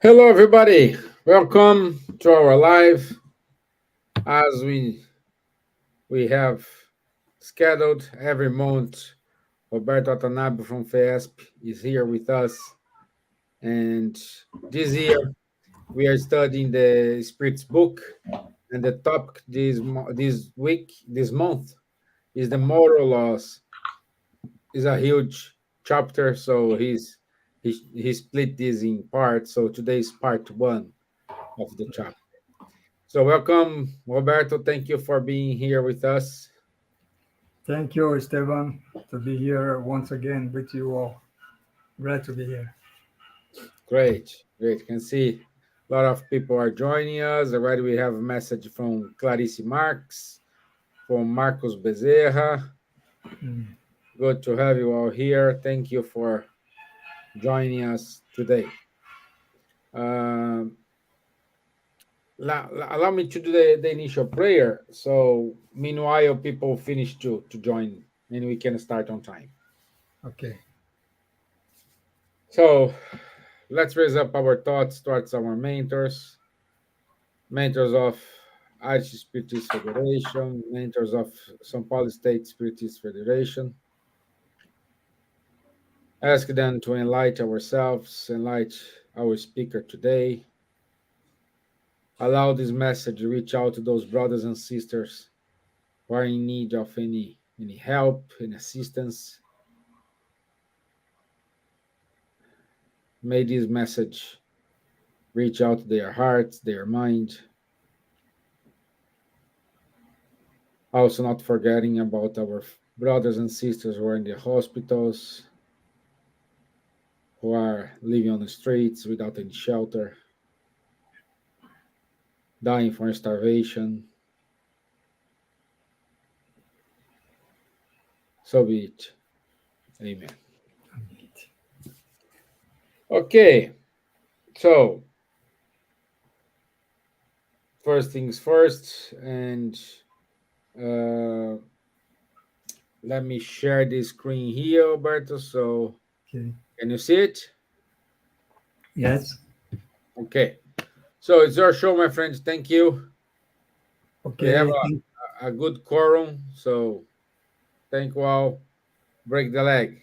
Hello, everybody. Welcome to our live. As we have scheduled every month, Roberto Watanabe from FESP is here with us, and this year we are studying the Spirit's book, and the topic this week, this month, is the moral laws. Is a huge chapter, so he split this in parts. So today is part one of the chapter. So welcome, Roberto. Thank you for being here with us. Thank you, Esteban, to be here once again with you all. Glad to be here. Great, great. Can see a lot of people are joining us. Already we have a message from Clarice Marx, from Marcos Bezerra. Mm. Good to have you all here. Thank you for joining us today. Um, Allow me to do the initial prayer. So meanwhile, people finish to join and we can start on time. Okay. So let's raise up our thoughts towards our mentors of Irish Spiritist Federation, mentors of São Paulo State Spiritist Federation. Ask them to enlighten ourselves, enlighten our speaker today. Allow this message to reach out to those brothers and sisters who are in need of any help, any assistance. May this message reach out to their hearts, their mind. Also, not forgetting about our brothers and sisters who are in the hospitals, who are living on the streets without any shelter, dying from starvation. So be it. Amen. Okay, so first things first, and uh, let me share this screen here, Roberto. So, Okay. can you see it? Yes. Okay. So it's your show, my friends. Thank you. We have Okay. a good quorum. So thank you all. Break the leg.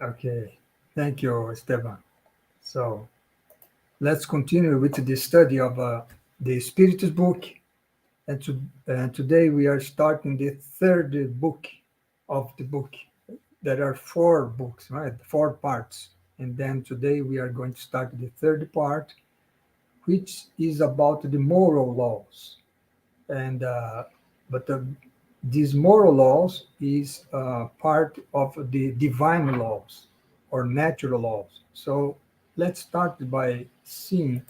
Okay. Thank you, Esteban. So let's continue with the study of the Spiritus book. And today we are starting the third book of the book. There are four books, right? Four parts. And then today we are going to start the third part, which is about the moral laws. And but these moral laws is part of the divine laws or natural laws. So let's start by seeing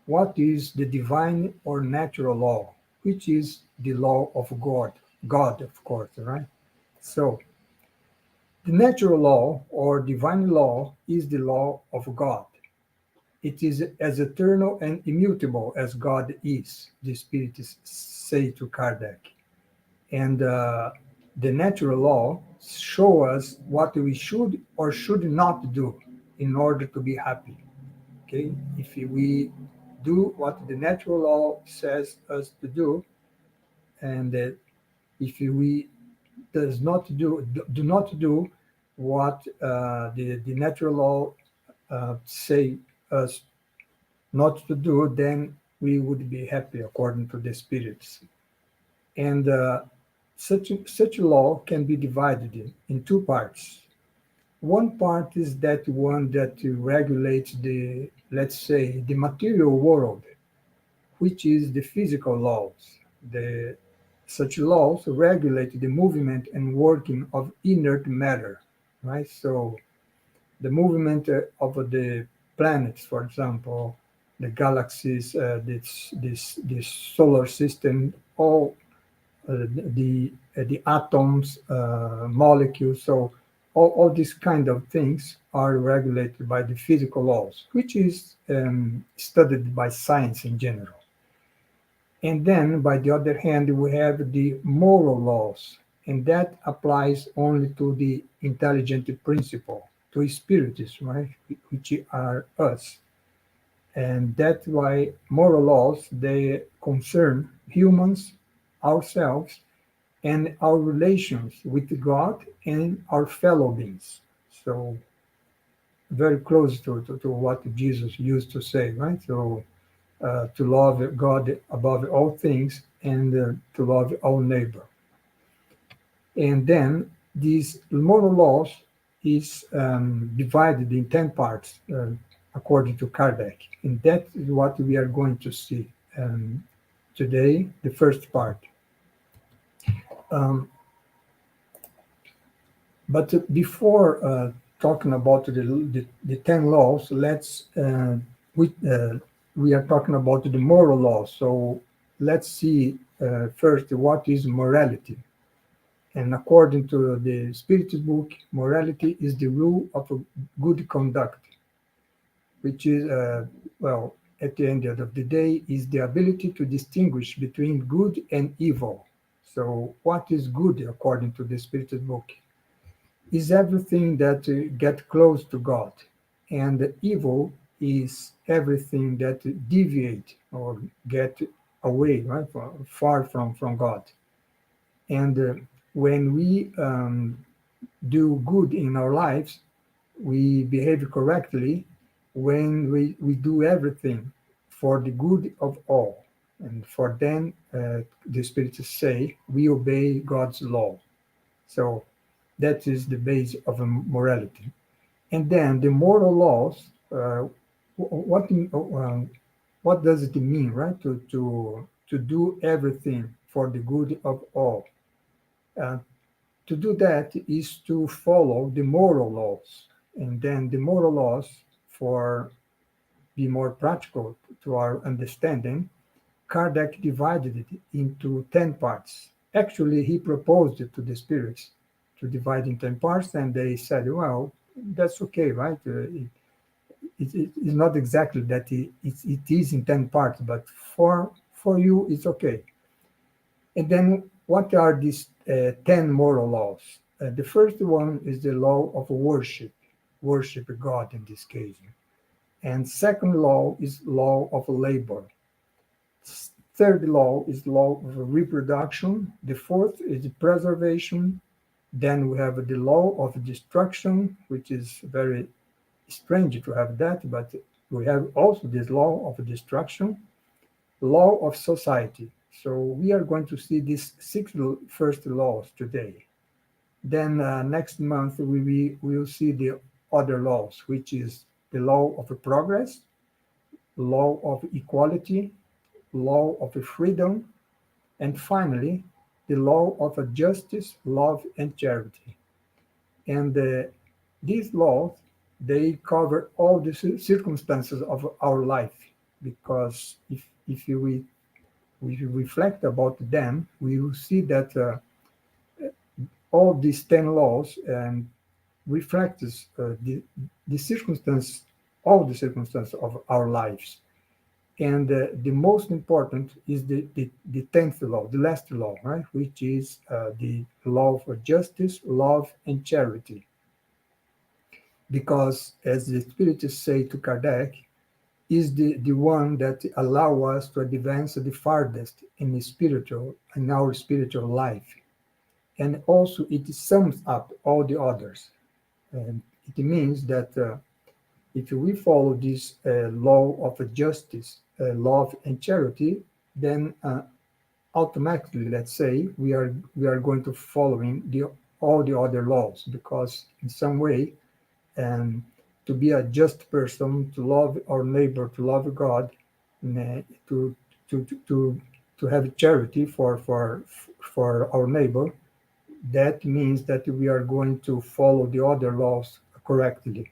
what is the divine or natural law, which is the law of God, of course, right? So the natural law or divine law is the law of God. It is as eternal and immutable as God is, the Spiritists say to Kardec. And the natural law show us what we should or should not do in order to be happy. Okay, if we do what the natural law says us to do, and if we does not do not do what the natural law say us not to do, then we would be happy according to the spirits. And such a law can be divided in two parts. One part is that one that regulates the, let's say, the material world, which is the physical laws. The Such laws regulate the movement and working of inert matter, right? So the movement of the planets, for example, the galaxies, this solar system, all the atoms, molecules. So all these kind of things are regulated by the physical laws, which is studied by science in general. And then, by the other hand, we have the moral laws, and that applies only to the intelligent principle, to spirits, right, which are us. And that's why moral laws, they concern humans, ourselves, and our relations with God and our fellow beings. So very close to what Jesus used to say, right? So to love God above all things and to love our neighbor. And then these moral laws is divided in 10 parts, according to Kardec. And that is what we are going to see today, the first part. Um, but before talking about the 10 laws, we are talking about the moral laws. So let's see first what is morality. And according to the Spiritism book, morality is the rule of a good conduct, which is, well, at the end of the day, is the ability to distinguish between good and evil. So, what is good according to the Spiritism book? Is everything that get close to God, and evil is everything that deviate or get away, right, far from God. And when we do good in our lives, we behave correctly when we do everything for the good of all. And for them, the spirits say, we obey God's law. So that is the base of a morality. And then the moral laws, what does it mean, right? To do everything for the good of all. Uh, to do that is to follow the moral laws. And then the moral laws, for be more practical to our understanding, Kardec divided it into 10 parts. Actually, he proposed it to the spirits to divide in 10 parts, and they said, well, that's okay, right? It's not exactly that it is in 10 parts, but for you, it's okay. And then what are these 10 moral laws? The first one is the law of worship God in this case. And second law is law of labor. Third law is law of reproduction. The fourth is preservation. Then we have the law of destruction, which is very strange to have that, but we have also this law of destruction, law of society. So we are going to see these six first laws today. Then next month we will see the other laws, which is the law of progress, law of equality, law of freedom, and finally the law of justice, love, and charity. And these laws, they cover all the circumstances of our life, because if we reflect about them, we will see that all these 10 laws reflects the circumstance, all the circumstances of our lives. And the most important is the 10th law, the last law, right? Which is the law for justice, love, and charity. Because, as the Spiritists say to Kardec, is the one that allow us to advance the farthest in our spiritual life. And also it sums up all the others. And it means that if we follow this law of justice, love, and charity, then automatically, let's say, we are going to following all the other laws, because in some way, um, to be a just person, to love our neighbor, to love God, to to to to have charity for our neighbor, that means that we are going to follow the other laws correctly,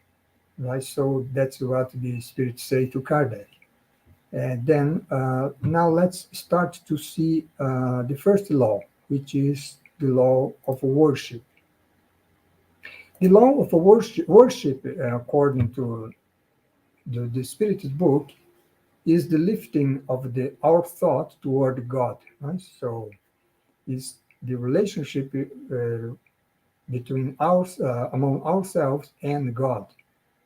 right? So that's what the spirits say to Kardec. And then now let's start to see the first law, which is the law of worship. The law of worship according to the Spiritist book, is the lifting of our thought toward God. Right? So is the relationship between among ourselves and God.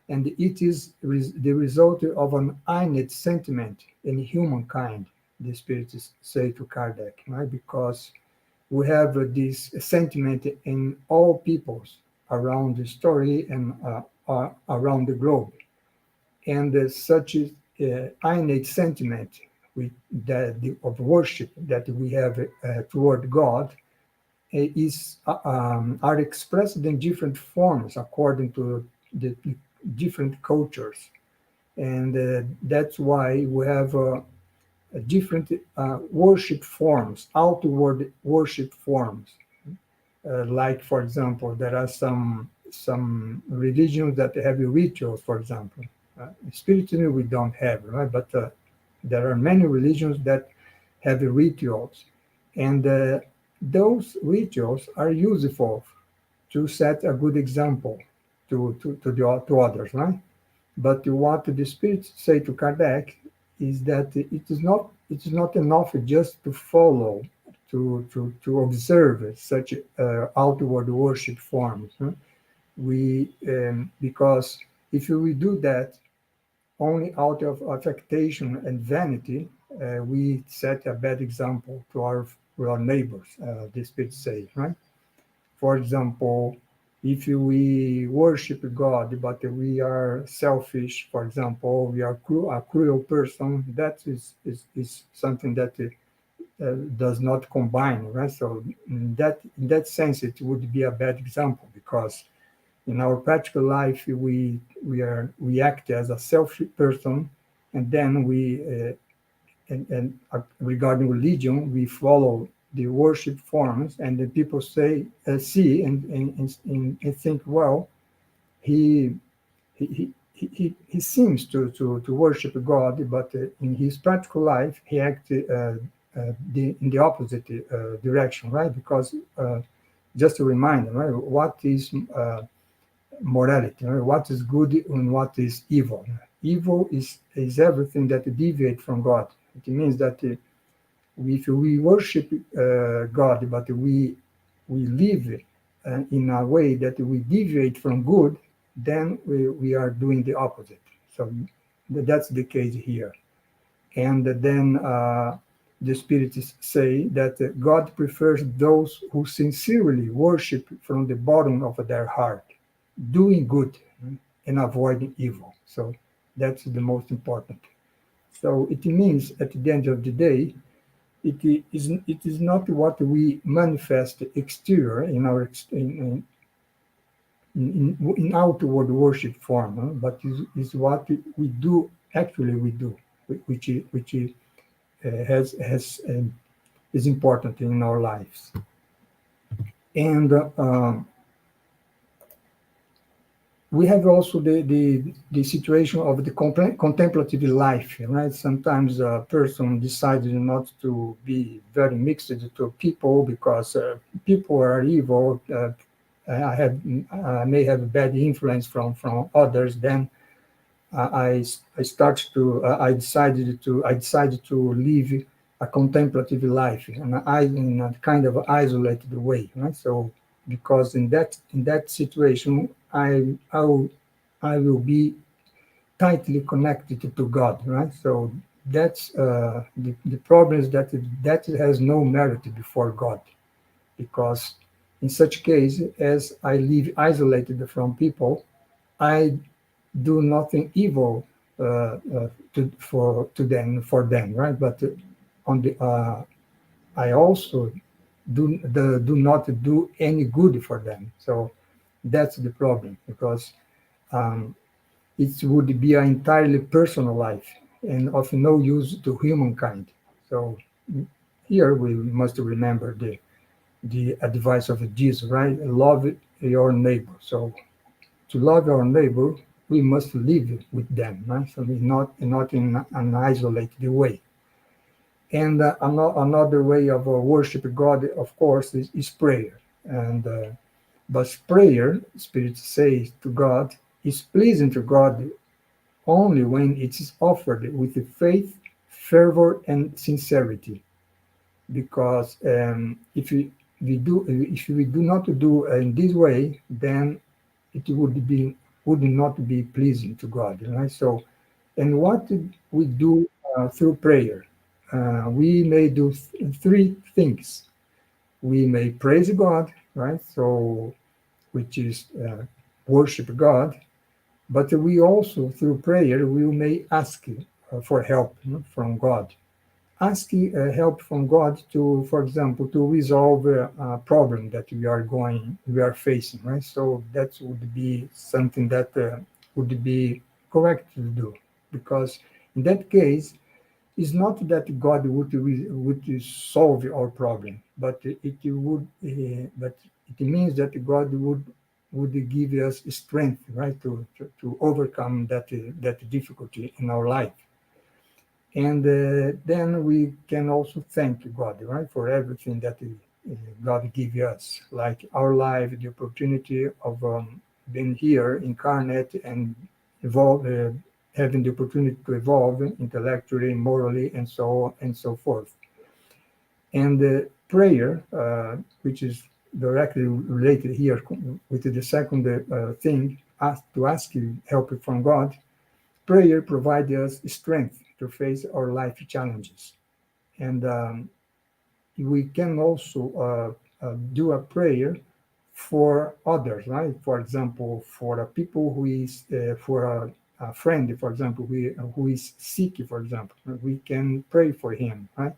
and it is the result of an innate sentiment in humankind, the spirits say to Kardec, right? Because we have this sentiment in all peoples around the story and around the globe. And such innate sentiment of worship that we have toward God are expressed in different forms according to the different cultures. And that's why we have different worship forms, outward worship forms. Like, for example, there are some religions that have rituals, for example. Spiritism we don't have, right? But there are many religions that have rituals, and those rituals are useful to set a good example to others, right? But what the spirits say to Kardec is that it is not enough just to follow, to observe such outward worship forms. Huh? We Because if we do that only out of affectation and vanity, we set a bad example to our neighbors. The spirits say, right? For example, if we worship God, but we are selfish, for example, we are a cruel person, that is something that does not combine, right? So in that sense, it would be a bad example because in our practical life, we act as a selfish person, and then regarding religion, we follow the worship forms, and the people see and think, well, he he seems to worship God, but in his practical life, he acts in the opposite direction, right? Because just a reminder, right? What is morality? Right? What is good and what is evil? Evil is everything that deviates from God. It means that if we worship God, but we live in a way that we deviate from good, then we are doing the opposite. So that's the case here. And then the spirits say that God prefers those who sincerely worship from the bottom of their heart, doing good and avoiding evil. So that's the most important. So it means at the end of the day, it is not what we manifest exterior in our in outward worship form, but is what we do actually we do, which has is important in our lives. And we have also the situation of the contemplative life, right? Sometimes a person decides not to be very mixed to people because people are evil. I may have a bad influence from others. Then I decided to live a contemplative life, and in a kind of isolated way, right? So because in that situation, I will be tightly connected to God, right? So that's the problem is that it has no merit before God, because in such case, as I live isolated from people, I do nothing evil for them, right? But on the I also do not do any good for them. So that's the problem, because um, it would be an entirely personal life and of no use to humankind. So here we must remember the advice of Jesus, right? Love your neighbor. So to love our neighbor, we must live with them, right? So not in an isolated way. And another way of worship God, of course, is prayer. And but prayer, Spirit says to God, is pleasing to God only when it is offered with faith, fervor, and sincerity. Because if we do not do in this way, then it would be would not be pleasing to God, right? So, and what we do through prayer, we may do three things. We may praise God, right? So, which is worship God, but we also, through prayer, we may ask for help, from God. Asking help from God to, for example, to resolve a problem that we are facing, right? So that would be something that would be correct to do, because in that case, it's not that God would solve our problem, but but it means that God would give us strength, right, to overcome that difficulty in our life. And then we can also thank God, right, for everything that God gives us, like our life, the opportunity of being here, incarnate, and evolve, having the opportunity to evolve intellectually, morally, and so on and so forth. And prayer, which is directly related here with the second thing, to ask you help from God. Prayer provides us strength to face our life challenges. And we can also do a prayer for others, right? For example, for a people who is, for a friend, for example, who is sick, for example, we can pray for him, right?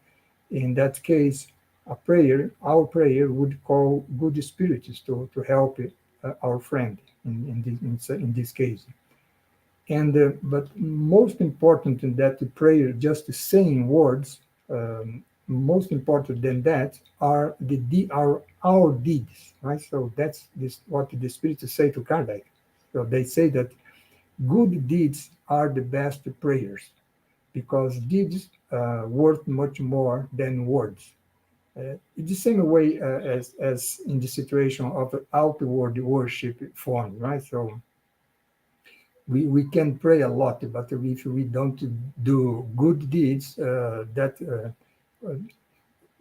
In that case, our prayer would call good spirits to help our friend in this case. And but most important than that, the prayer, just saying words, most important than that are our deeds, right? So that's this what the spirits say to Kardec. So they say that good deeds are the best prayers, because deeds worth much more than words. It's the same way as in the situation of outward worship form, right? So we can pray a lot, but if we don't do good deeds, that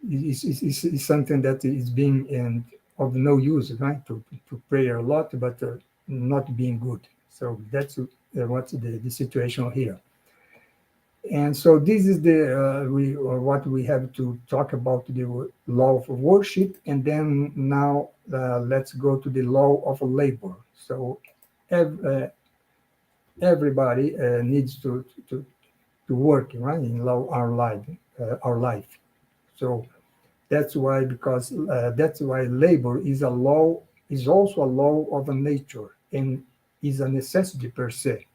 is something that is being of no use, right? To pray a lot, but not being good. So that's what's the situation here. And so this is what we have to talk about, the law of worship, and then now let's go to the law of labor. So everybody needs to work, right, in our life. So that's why labor is also a law of a nature, and is a necessity per se,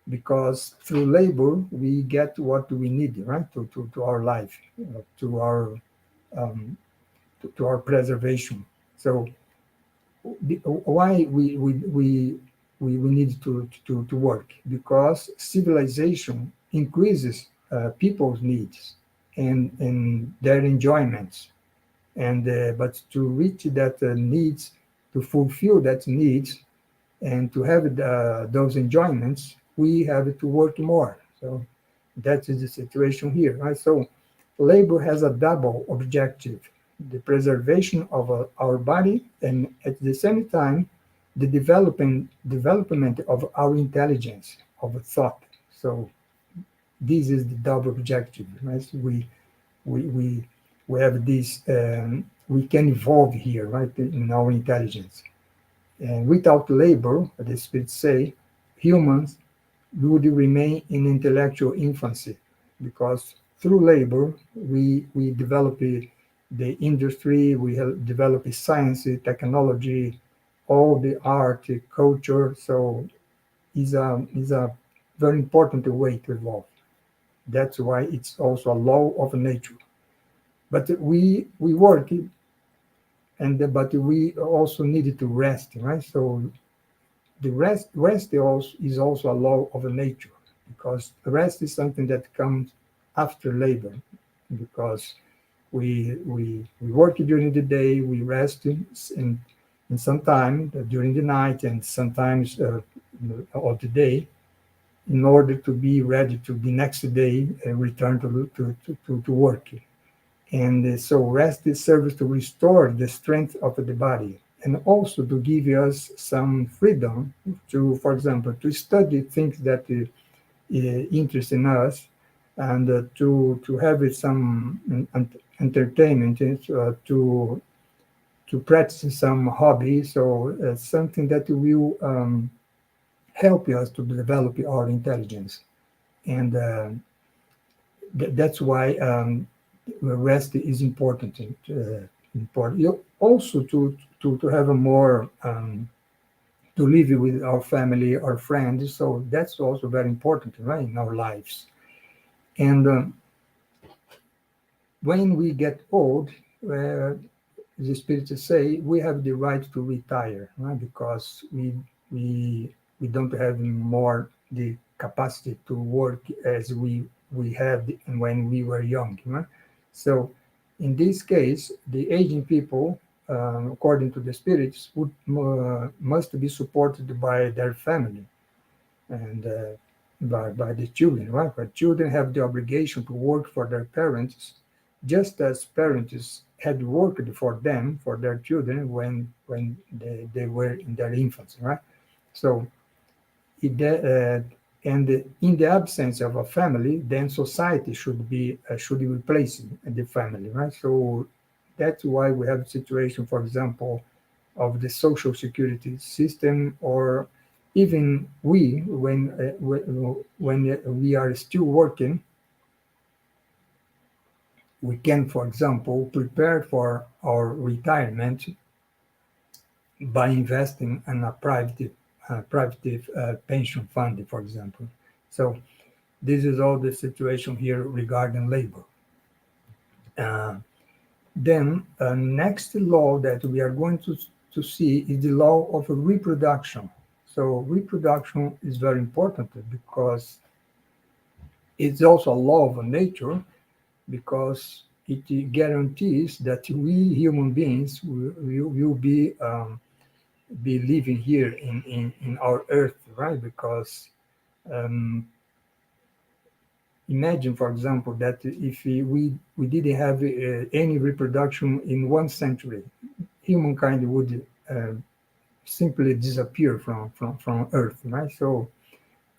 because through labor we get what we need, right, to our life, um, to our preservation. So why we need to work, because civilization increases people's needs and their enjoyments, and but to reach that needs, to fulfill that needs, and to have those enjoyments, we have to work more. So that is the situation here, right? So labor has a double objective: the preservation of our body, and at the same time, the development of our intelligence, of thought. So this is the double objective, right? We, we, we have this, we can evolve here, right, in our intelligence. And without labor, the spirits say, humans would remain in intellectual infancy, because through labor we develop the industry, we develop science, technology, all the art, culture. So is a very important way to evolve. That's why it's also a law of nature. But we work, but we also need to rest, right? So the rest is also a law of nature, because the rest is something that comes after labor, because we work during the day, we rest in some time during the night, and sometimes of the day, in order to be ready to the next day return to work. And so rest is serves to restore the strength of the body, and also to give us some freedom to, for example, to study things that interest in us, and to have it some entertainment, to practice some hobby, so something that will help us to develop our intelligence. And that's why rest is important. Important. Also to have a more to live with our family, our friends. So that's also very important, right, in our lives. And when we get old, the spirits say we have the right to retire, right? Because we don't have more the capacity to work as we had when we were young, right? So in this case, the aging people, according to the spirits, would must be supported by their family, and by the children, right? But children have the obligation to work for their parents, just as parents had worked for them, for their children, when they were in their infancy, right? So, and in the absence of a family, then society should replace the family, right? So that's why we have a situation, for example, of the social security system, or even we, when we are still working, we can, for example, prepare for our retirement by investing in a private pension fund, for example. So this is all the situation here regarding labor. Uh, then next law that we are going to see is the law of reproduction. So reproduction is very important because it's also a law of nature, because it guarantees that we human beings will be living here in our earth, right? Because um, imagine, for example, that if we didn't have any reproduction in 1 century, humankind would simply disappear from Earth, right? So,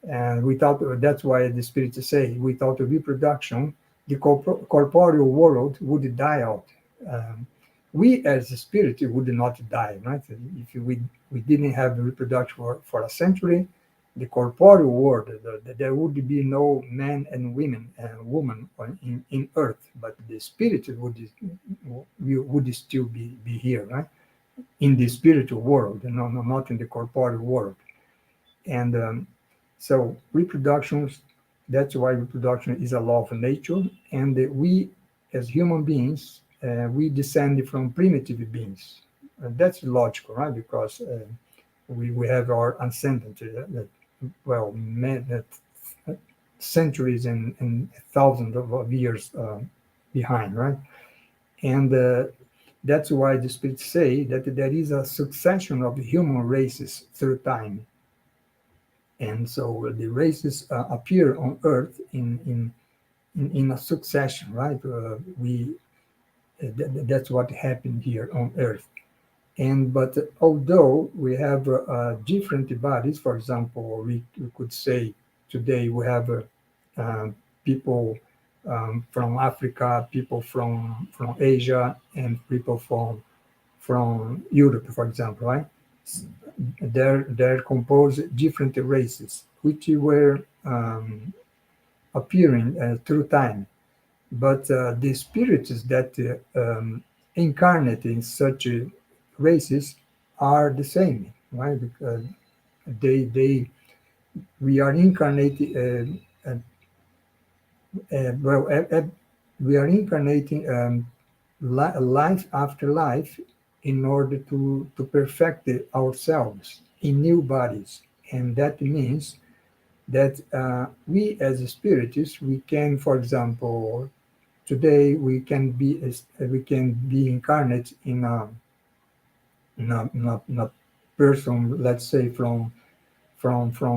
and without, that's why the spirits say, without a reproduction, the corporeal world would die out. Um, we as a spirit would not die, right? If we didn't have reproduction for a century, the corporeal world, there would be no men and woman in Earth, but the spirit would still be here, right? In the spiritual world, not in the corporeal world. And so reproduction, that's why reproduction is a law of nature. And we, as human beings, we descend from primitive beings. And that's logical, right? Because we have our ascendant, well, centuries and thousands of years behind, right? And that's why the spirits say that there is a succession of human races through time. And so the races appear on Earth in a succession, right? That's what happened here on Earth. And but although we have different bodies, for example, we could say today we have people from Africa, people from Asia, and people from Europe, for example, right? They're composed different races, which were appearing through time. But the spirits that incarnate in such races are the same, right? Because they we are incarnating. Well, we are incarnating life after life in order to perfect ourselves in new bodies, and that means that we as spirits, we can, for example, today we can be incarnate in a person, let's say from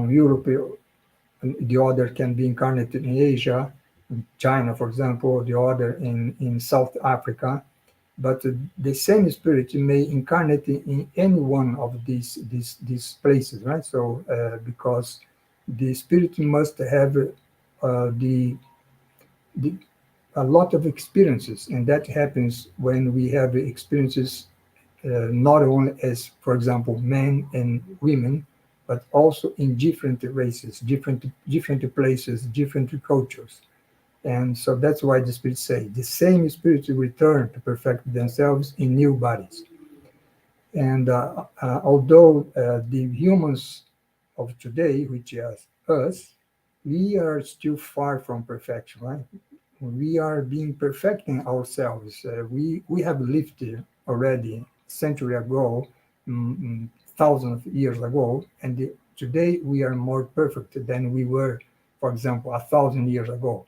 Europe, the other can be incarnated in Asia, in China, for example, the other in South Africa, but the same spirit may incarnate in any one of these places, right? So because the spirit must have the the a lot of experiences, and that happens when we have experiences not only as, for example, men and women, but also in different races, different places, different cultures. And so that's why the spirits say the same spirits return to perfect themselves in new bodies. And although the humans of today, which is us, we are still far from perfection, right? We are being perfecting ourselves. We have lived already century ago, thousands of years ago, and today we are more perfect than we were, for example, 1,000 years ago.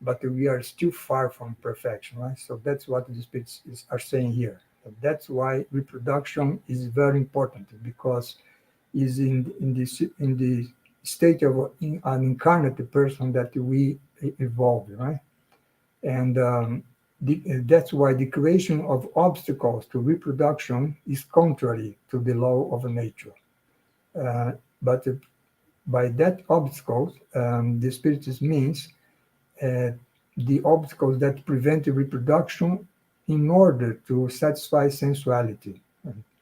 But we are still far from perfection, right? So that's what the spirits are saying here. That's why reproduction is very important, because is in the state of an incarnate person that we evolve, right? And that's why the creation of obstacles to reproduction is contrary to the law of nature. But by that obstacles, the spirits means uh, the obstacles that prevent reproduction in order to satisfy sensuality.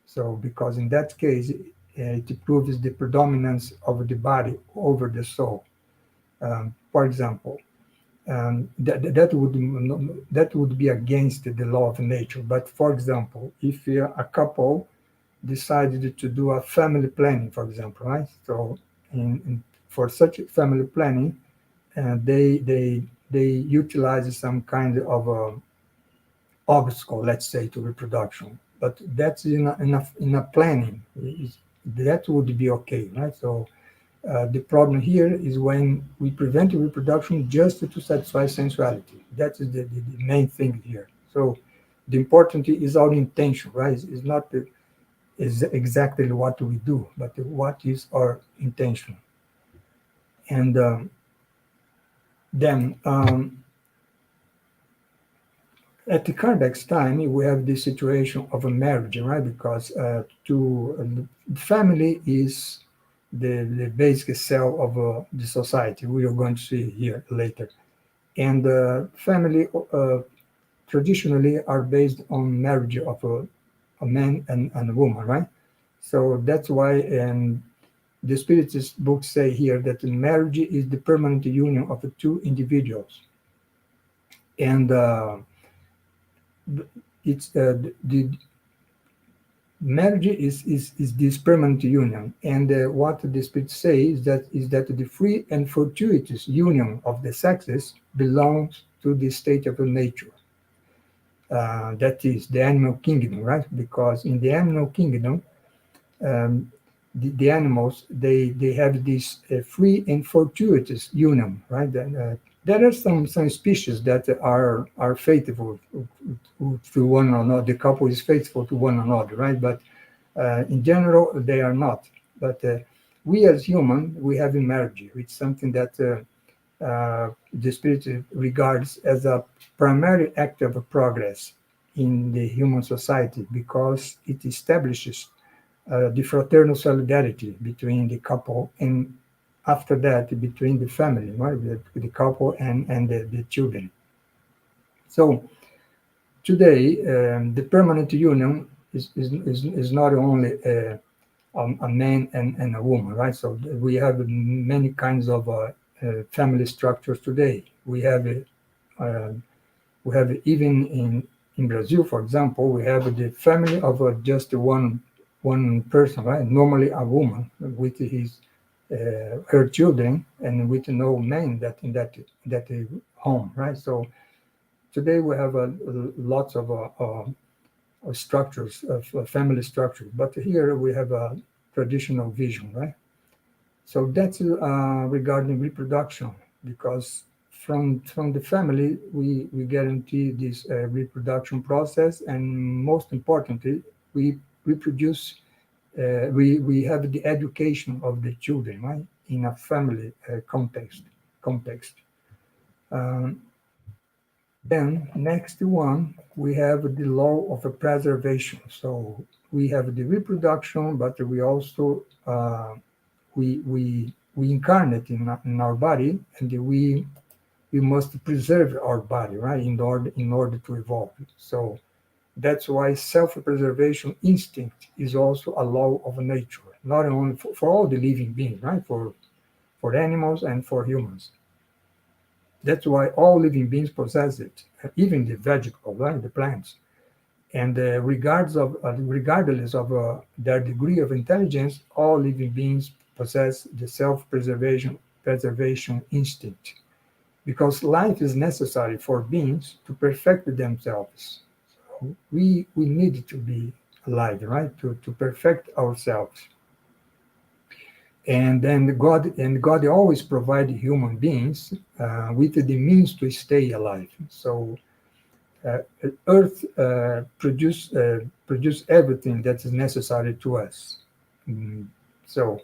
So, because in that case, it proves the predominance of the body over the soul. For example, that would be against the law of nature. But for example, if a couple decided to do a family planning, for example, right? So, for such family planning, they utilize some kind of obstacle, let's say, to reproduction. But that's in a planning. That would be okay, right? So the problem here is when we prevent reproduction just to satisfy sensuality. That is the main thing here. So the important is our intention, right? It's not is exactly what we do, but what is our intention. And then at the Kardec's time, we have this situation of a marriage, right? Because family is the basic cell of the society. We are going to see here later. And family traditionally are based on marriage of a man and a woman, right? So that's why the Spiritist books say here that marriage is the permanent union of the two individuals. And it's the marriage is this permanent union, and what the spirit says is that the free and fortuitous union of the sexes belongs to the state of nature. That is the animal kingdom, right? Because in the animal kingdom, um, the animals they have this free and fortuitous union, right? And, there are some species that are faithful to one another. The couple is faithful to one another, right? But in general, they are not. But we as human, we have a marriage. It's something that the spirit regards as a primary act of progress in the human society, because it establishes the fraternal solidarity between the couple, and after that between the family, right? The couple and the children. So today, the permanent union is not only a man and a woman, right? So we have many kinds of family structures today. Uh, we have even in Brazil, for example, we have the family of just one person, right? Normally a woman with his her children, and with no man that in that home, right? So today we have lots of structures of family structures, but here we have a traditional vision, right? So that's regarding reproduction, because from the family we guarantee this reproduction process, and most importantly, we reproduce. We have the education of the children, right, in a family context. Um, Then next one, we have the law of preservation. So we have the reproduction, but we also we incarnate in our body, and we must preserve our body, right, in order to evolve. So that's why self-preservation instinct is also a law of nature, not only for all the living beings, right, for animals and for humans. That's why all living beings possess it, even the vegetable, right, the plants. And regardless of their degree of intelligence, all living beings possess the self-preservation instinct, because life is necessary for beings to perfect themselves. So we need to be alive, right, to perfect ourselves. And then God always provided human beings with the means to stay alive. So uh, Earth produce everything that is necessary to us. Mm, So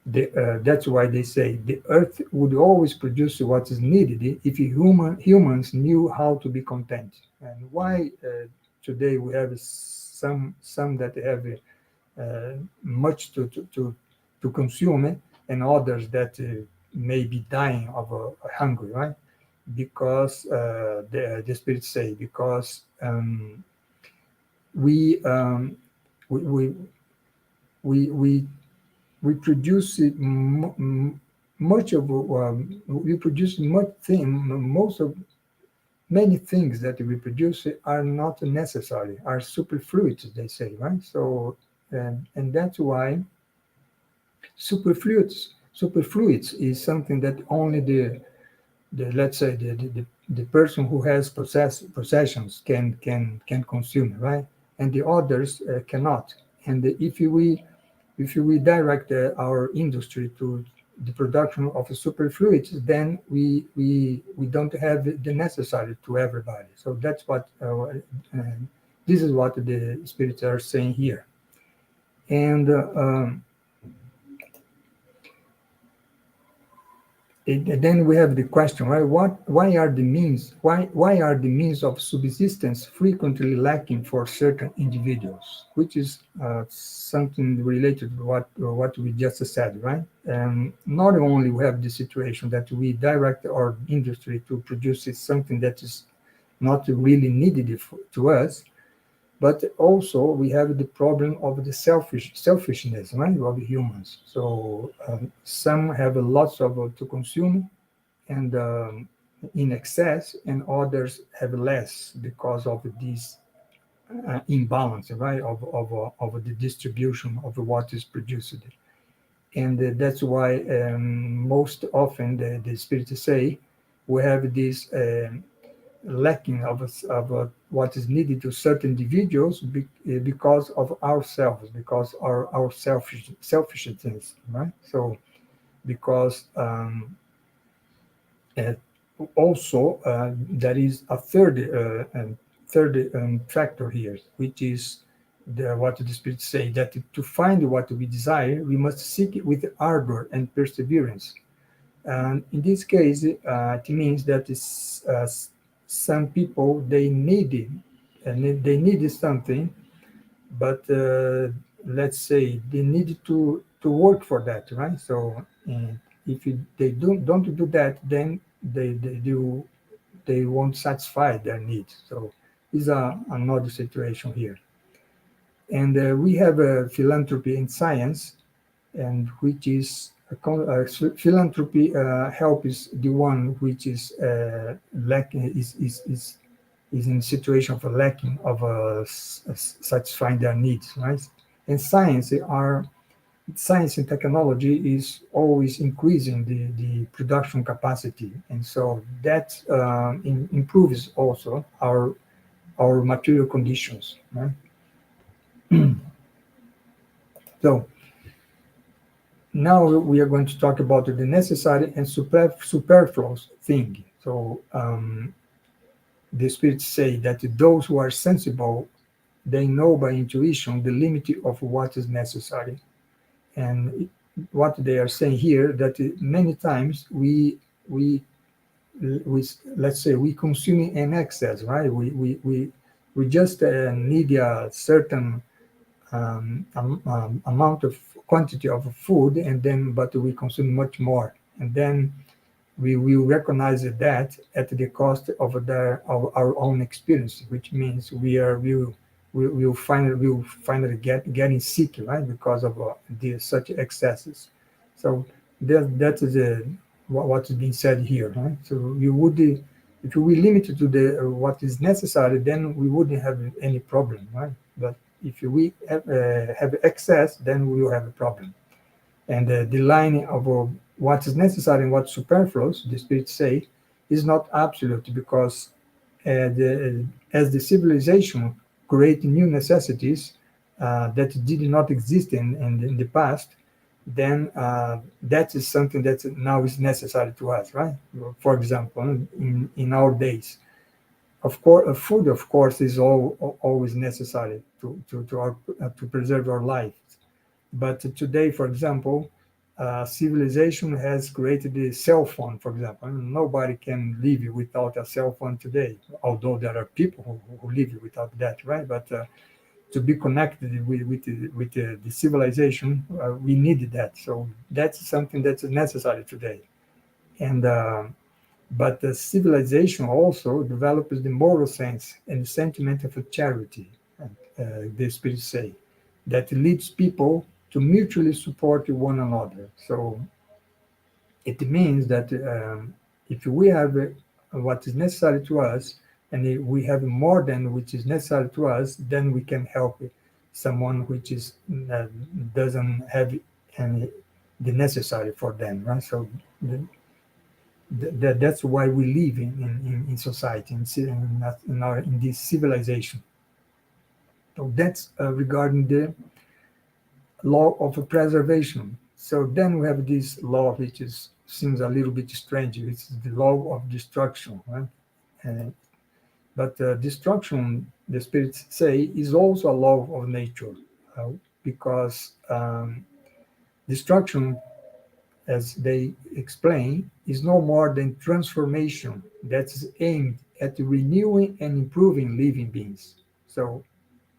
that's why they say the Earth would always produce what is needed if humans knew how to be content. And why today we have some that have much to consume, and others that may be dying of hunger, right? Because the spirits say, because we, um, we we we we we produce much of we produce most of many things that we produce are not necessary, are superfluous, they say, right? So and that's why superfluous is something that only the let's say the person who has possessions can consume, right? And the others cannot. And if we direct our industry to the production of superfluids, then we don't have the necessary to everybody. So that's what this is what the spirits are saying here. And then we have the question, right? Why are the means of subsistence frequently lacking for certain individuals? Which is something related to what we just said, right? Not only we have the situation that we direct our industry to produce something that is not really needed to us, but also we have the problem of the selfishness, right, of humans. So some have lots of to consume, and in excess, and others have less because of this imbalance, right, of the distribution of what is produced. And that's why most often the spirits say we have this lacking of what is needed to certain individuals because of ourselves, because our selfishness, right? So because uh, also there is a third factor here, which is what the spirits say, that to find what we desire, we must seek it with ardor and perseverance. And in this case, it means that some people they needed something, but let's say they need to work for that, right? So if they don't do that, then they won't satisfy their needs. So this is another situation here. And we have philanthropy in science, and which is philanthropy help is the one which is lacking, is in situation of a lacking of satisfying their needs, right? And science and technology is always increasing the production capacity, and so that improves also our material conditions, right? So now we are going to talk about the necessary and superfluous thing. So the spirits say that those who are sensible, they know by intuition the limit of what is necessary. And what they are saying here, that many times we let's say we consume in excess, right? We just need a certain amount of quantity of food, and then but we consume much more, and then we will recognize that at the cost of our own experience, which means we'll finally getting sick, right, because of such excesses. So that is what is being said here, right? So you would, if we limit it to the what is necessary, then we wouldn't have any problem, right? But if we have excess, then we will have a problem. And the line of what is necessary and what's superfluous, the spirits say, is not absolute, because as the civilization create new necessities that did not exist in the past, then that is something that now is necessary to us, right? For example, in our days, of course, food, of course, is always necessary to preserve our life. But today, for example, civilization has created the cell phone, for example. Nobody can live without a cell phone today, although there are people who live without that, right? But to be connected with the civilization, we needed that. So that's something that's necessary today. And but the civilization also develops the moral sense and the sentiment of charity, the spirits say, that leads people to mutually support one another. So it means that if we have what is necessary to us, and if we have more than which is necessary to us, then we can help someone which is doesn't have any the necessary for them, right? So that's why we live in society, in this civilization. So that's regarding the law of preservation. So then we have this law, which seems a little bit strange. It's the law of destruction, right? Uh, but destruction, the spirits say, is also a law of nature, because destruction, as they explain, is no more than transformation that is aimed at renewing and improving living beings. So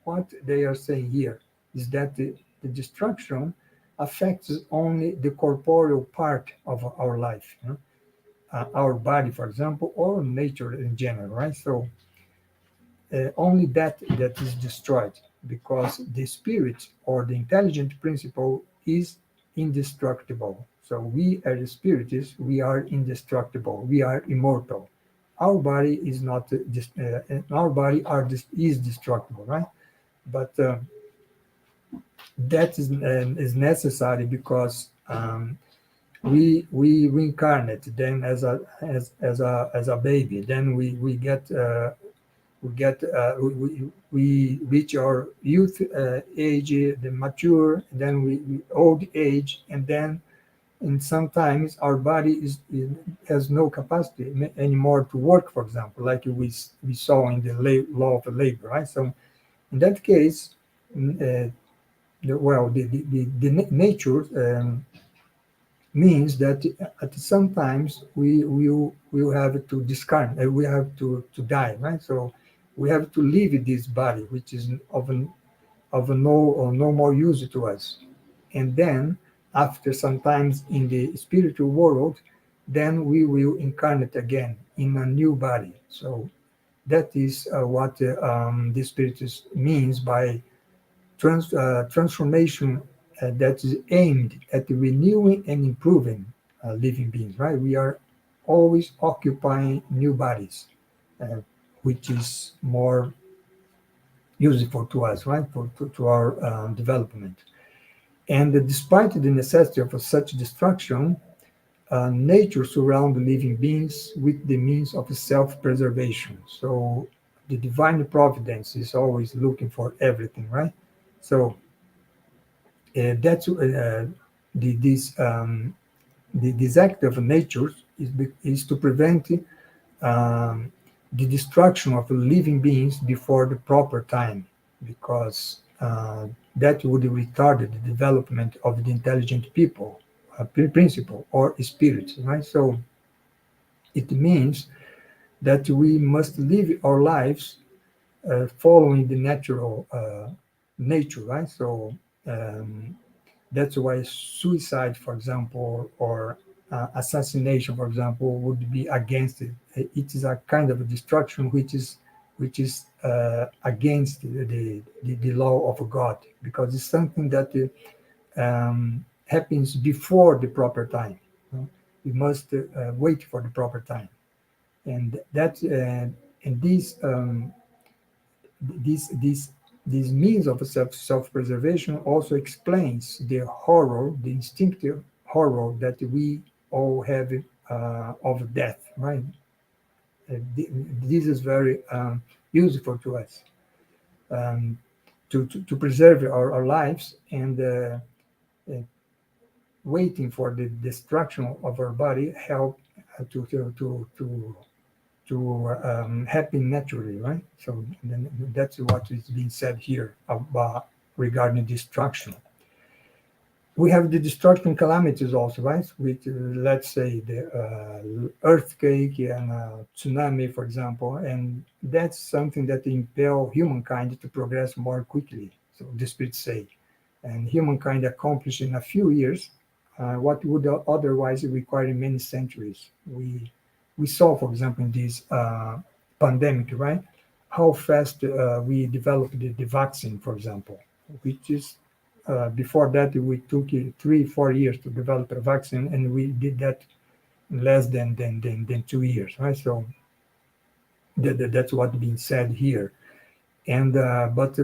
what they are saying here is that the destruction affects only the corporeal part of our life, you know? Our body, for example, or nature in general, right? So only that is destroyed, because the spirit or the intelligent principle is indestructible. So we as spirits, we are indestructible. We are immortal. Our body is not. Our body is destructible, right? But that is necessary, because we reincarnate then as a baby. Then we reach our youth age, the mature, then we old age, and then and sometimes our body has no capacity anymore to work, for example, like we saw in the law of labor, right? So in that case, the nature means that at sometimes we will have to discard, we have to die, right? So we have to leave this body, which is of no or no more use to us, and then after sometimes in the spiritual world, then we will incarnate again in a new body. So that is what the spirit means by transformation that is aimed at renewing and improving living beings, right? We are always occupying new bodies, uh, which is more useful to us, right, to our development. And despite the necessity of such destruction, nature surrounds living beings with the means of self-preservation. So the divine providence is always looking for everything, right? So that's this act of nature is to prevent um, the destruction of living beings before the proper time, because that would retard the development of the intelligent people, principle or spirit, right? So It means that we must live our lives following the natural nature, right? So um, that's why suicide, for example, or assassination, for example, would be against it. It is a kind of a destruction which is against the law of God, because it's something that happens before the proper time. You know? We must wait for the proper time, and that and these means of self-preservation also explains the horror, the instinctive horror that we all have of death, right? This is very useful to us, um, to preserve our lives, and waiting for the destruction of our body help to happen naturally, right? So then that's what is being said here about regarding destruction. We have the destruction calamities also, right? With let's say the earthquake and tsunami, for example, and that's something that impel humankind to progress more quickly. So the spirits say, and humankind accomplished in a few years what would otherwise require many centuries. We saw, for example, in this pandemic, right? How fast we developed the vaccine, for example, which is before that we took 3 4 years to develop a vaccine, and we did that in less than 2 years, right? So that's what being said here. And but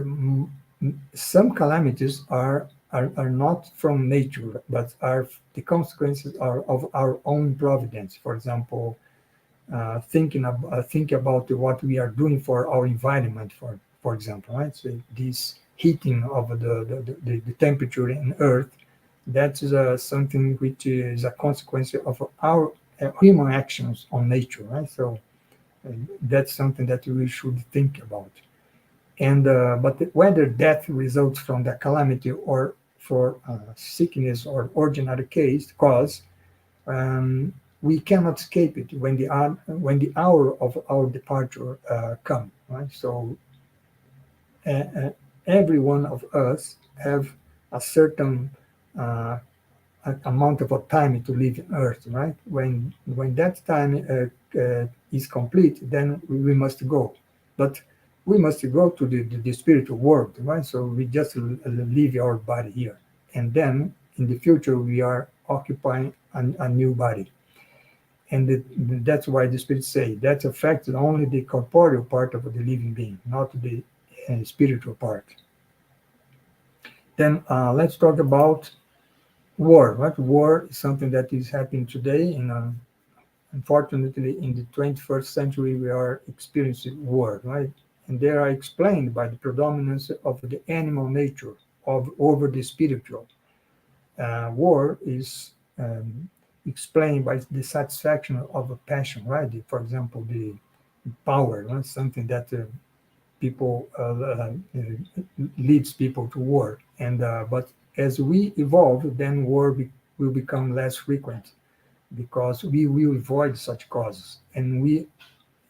some calamities are not from nature, but are the consequences are of our own providence. For example, think about what we are doing for our environment, for example, right? So this heating of the temperature in Earth, that is something which is a consequence of our human actions on nature, right? So that's something that we should think about. And but whether death results from the calamity or for sickness or ordinary cause, um, we cannot escape it when the hour of our departure come. Right. So uh, every one of us have a certain uh, amount of time to live on Earth. Right. When that time is complete, then we must go. But we must go to the spiritual world. Right. So we just leave our body here, and then in the future we are occupying a new body. And that's why the spirits say that affects only the corporeal part of the living being, not the spiritual part. Then let's talk about war. Right? War is something that is happening today. Unfortunately, in the 21st century, we are experiencing war, right? And they are explained by the predominance of the animal nature over the spiritual. War is explained by the satisfaction of a passion, right? For example, the power, right? Something that people leads people to war. And but as we evolve, then will become less frequent because we will avoid such causes, and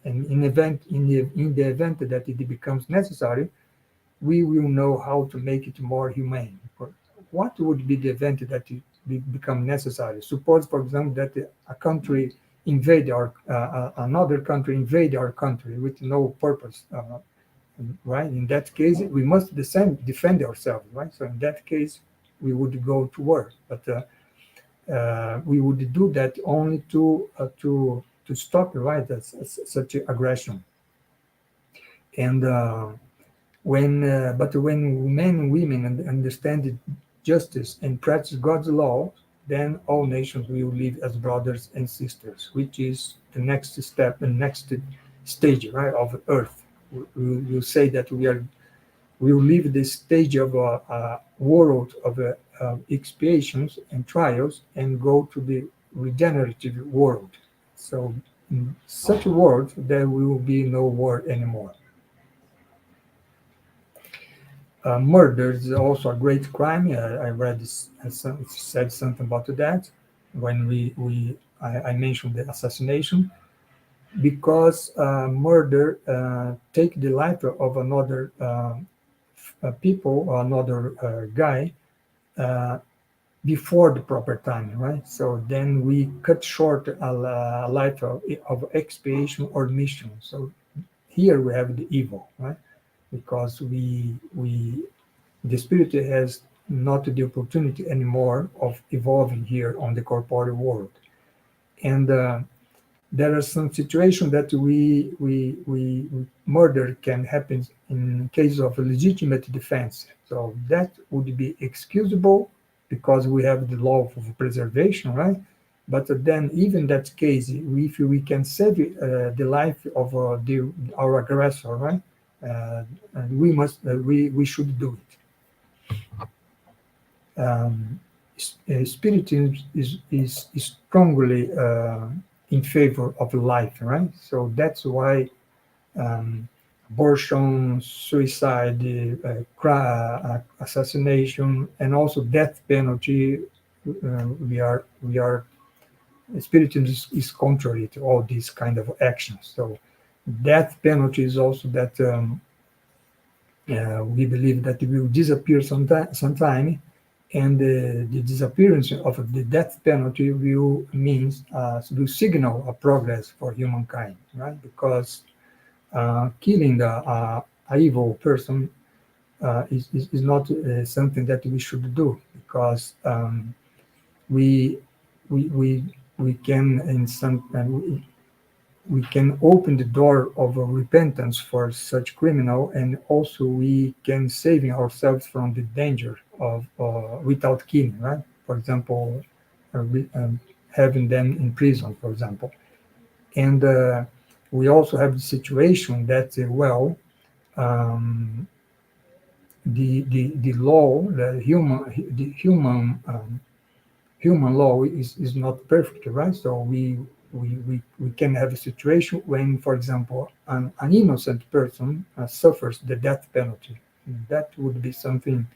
in the event that it becomes necessary, we will know how to make it more humane. What would be the event that it become necessary? Suppose, for example, that a country invade our another country invade our country with no purpose, right? In that case, we must defend ourselves, right? So in that case, we would go to war, but we would do that only to stop, right? Such aggression. And when men and women understand justice and practice God's law, then all nations will live as brothers and sisters, which is the next step and next stage, right, of Earth. We will say that we will leave the stage of a world of expiations and trials and go to the regenerative world. So in such a world, there will be no war anymore. Murder is also a great crime. I read this, said something about that when I mentioned the assassination. because murder take the life of another people or another guy uh, before the proper time, right? So then we cut short a life of expiation or mission. So here we have the evil, right? Because we the spirit has not the opportunity anymore of evolving here on the corporeal world, and there are some situations that we murder can happen in case of a legitimate defense. So that would be excusable because we have the law of preservation, right? But then, even that case, if we can save the life of our aggressor, right? And we should do it. Spiritism is strongly in favor of life, right? So that's why um, abortion, suicide, assassination, and also death penalty. We are Spiritism is contrary to all these kind of actions. So death penalty is also that we believe that it will disappear sometime, and the disappearance of the death penalty will signal a progress for humankind, right? Because killing a evil person is not something that we should do, because we we we we can in some we can open the door of repentance for such criminal, and also we can saving ourselves from the danger of without killing, right? For example, having them in prison, for example. And we also have the situation that um, the law, the human law is not perfect, right? So we can have a situation when, for example, an innocent person suffers the death penalty. That would be something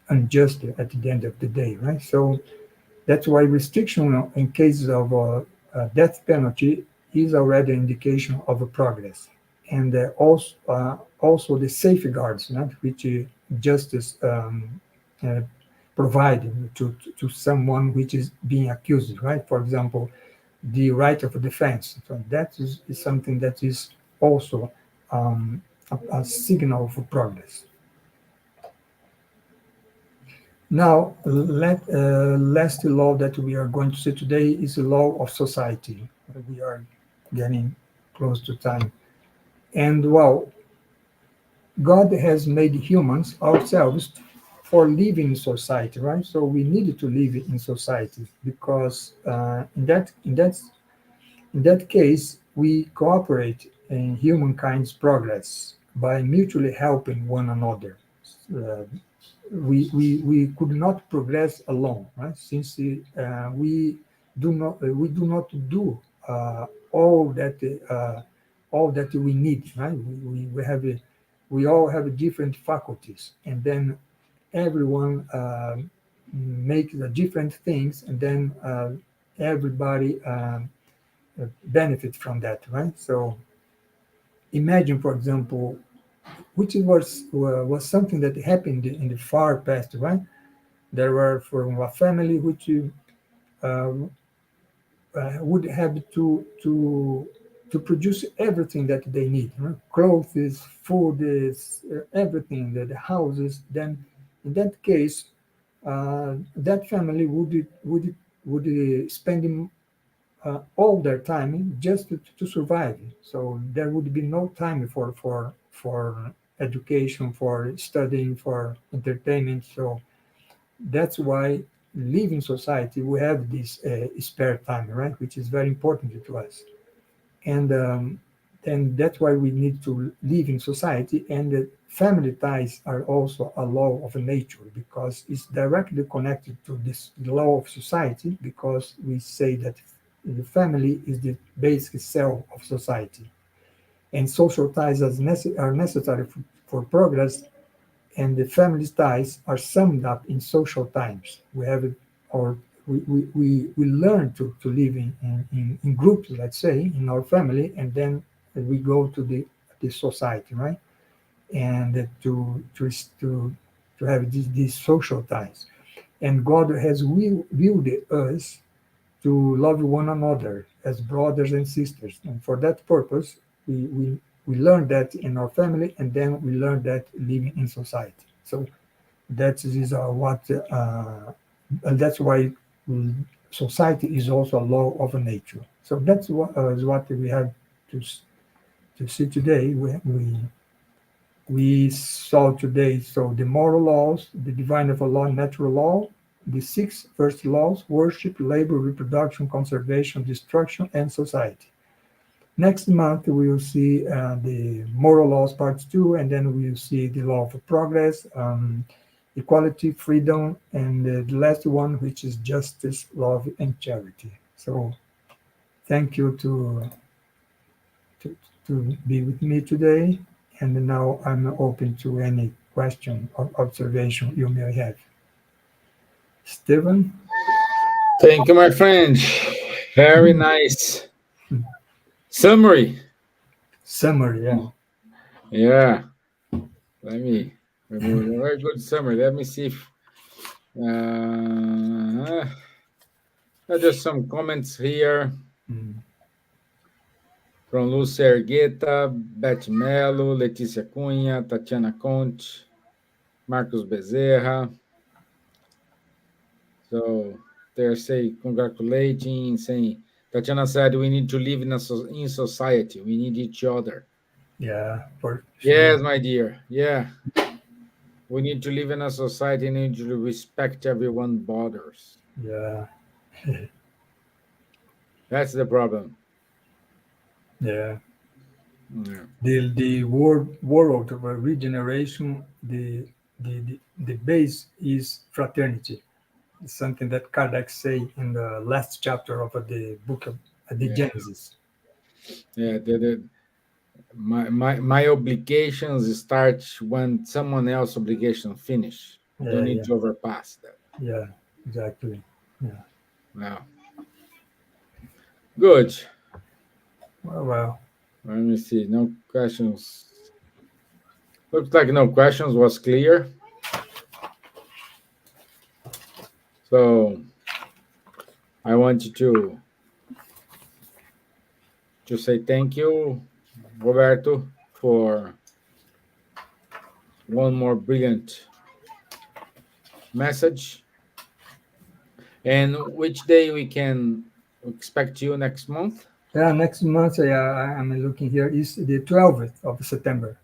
unjust at the end of the day, right? So that's why restriction in cases of death penalty is already an indication of a progress. And also the safeguards, right, which justice uh, provided to someone which is being accused, right? For example, the right of defense. So that is something that is also a signal for progress. Now, last law that we are going to see today is the law of society. We are getting close to time. And well, God has made humans ourselves for living in society, right? So we needed to live in society because in that case we cooperate in humankind's progress by mutually helping one another. Uh, we could not progress alone, right? Since we do not do uh, all that uh, all that we need, right? We all have different faculties, and then everyone makes the different things, and then everybody benefit from that, right? So imagine, for example, which was something that happened in the far past, right? There were from a family which uh, would have to produce everything that they need, right? Clothes, food, everything, the houses. Then, in that case, that family would spend all their time just to survive. So there would be no time for education, for studying, for entertainment. So that's why living society we have this spare time, right, which is very important to us. And that's why we need to live in society, and the family ties are also a law of nature because it's directly connected to this law of society, because we say that the family is the basic cell of society, and social ties are necessary for progress, and the family ties are summed up in social times. We have our we learn to live in groups, let's say, in our family, and then we go to the society, right? And to have these social ties. And God has willed us to love one another as brothers and sisters. And for that purpose, we learn that in our family, and then we learn that living in society. So that is and that's why mm, society is also a law of nature. So that's what is what we have to see today. We saw today, so the moral laws, the divine of law, natural law, the six first laws: worship, labor, reproduction, conservation, destruction, and society. Next month we will see the moral laws part two, and then we will see the law of progress, equality, freedom, and the last one, which is justice, love, and charity. So thank you to, to be with me today. And now I'm open to any question or observation you may have. Stephen? Thank you, my friend. Very nice summary. Summary, yeah. Yeah. Let me very good summary. Let me see if just some comments here Mm, from Lúcia Ergueta, Beth Mello, Letícia Cunha, Tatiana Conte, Marcos Bezerra. So they're saying congratulating, saying Tatiana said we need to live in society. We need each other. yeah, for sure. Yes, my dear. Yeah. We need to live in a society and need to respect everyone borders. Yeah, That's the problem. yeah. Yeah. The world of regeneration, the base is fraternity. It's something that Kardec say in the last chapter of the book of the Yeah. Genesis. Yeah. My obligations start when someone else obligation finish. I don't Yeah, need yeah, to overpass that. yeah, exactly. Yeah. Wow. Good. Well, Let me see. No questions. Looks like no questions was clear. So I want you to say thank you, Roberto, for one more brilliant message. And which day we can expect you next month? yeah. Next month, yeah, I'm looking here is the 12th of September.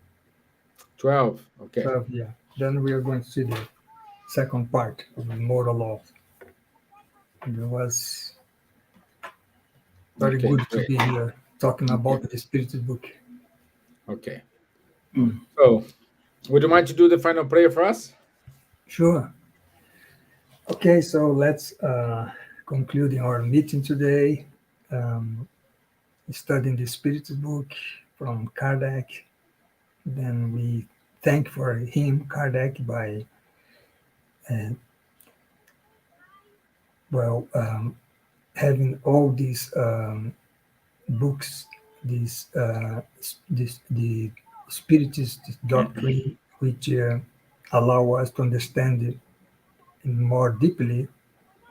12. Okay. 12, yeah. Then we are going to see the second part of the moral law. It was very Okay, good to great. be here talking Okay. about the Spirited book. Okay. Mm. So, would you mind to do the final prayer for us? Sure. Okay, so let's conclude our meeting today, um, studying the Spirited book from Kardec. Then we thank for him, Kardec, by uh, well having all these books, the Spiritist doctrine, which allow us to understand it more deeply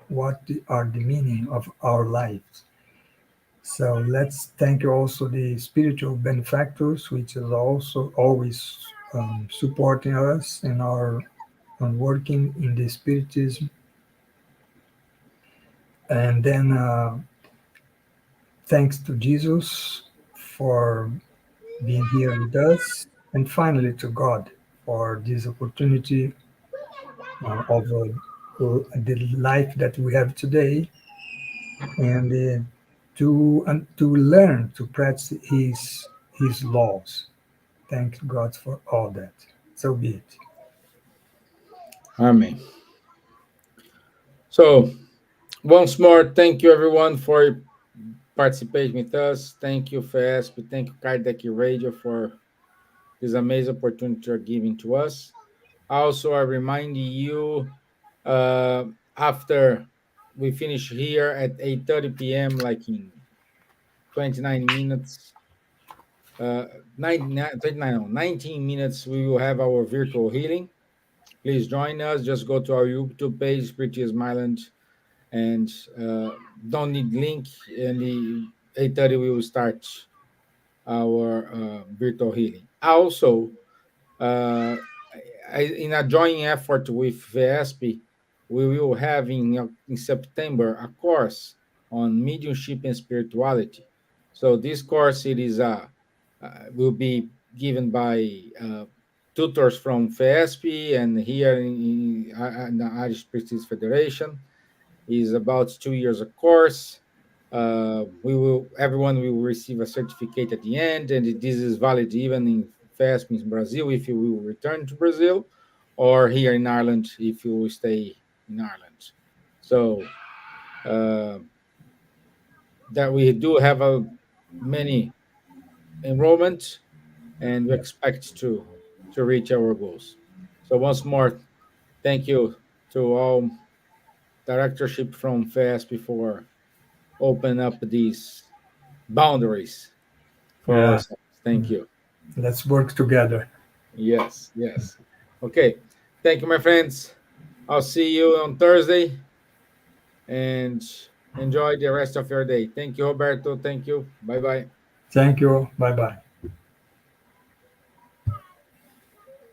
what are the meaning of our lives. So let's thank also the spiritual benefactors, which is also always supporting us in our on working in the spiritism. And then thanks to Jesus for being here with us, and finally to God for this opportunity of the life that we have today, and to learn to practice His laws. Thank God for all that. So be it. Amen. So, once more, thank you everyone for participating with us. Thank you, FESP. Thank you, Kardec Radio, for this amazing opportunity you're giving to us. Also, I remind you after we finish here at 8:30 p.m. like in 29 minutes. 29, no, 19 minutes. We will have our virtual healing. Please join us. Just go to our YouTube page, Spiritism Island, and don't need link. And the 8:30 we will start our virtual healing. Also, uh, in a joint effort with VSP, we will have in September a course on mediumship and spirituality. So this course it is will be given by tutors from VSP and here in the Irish Spiritists Federation. Is about 2 years a course. Everyone will receive a certificate at the end, and this is valid even in FASP in Brazil if you will return to Brazil, or here in Ireland if you will stay in Ireland. So uh, that we do have many enrollment, and we Yeah. expect to reach our goals. So once more, thank you to all directorship from FASP for open up these boundaries for Yeah. ourselves. Thank you. Let's work together. Yes, yes. Okay. Thank you, my friends. I'll see you on Thursday and enjoy the rest of your day. Thank you, Roberto. Thank you. Bye bye. Thank you. Bye bye.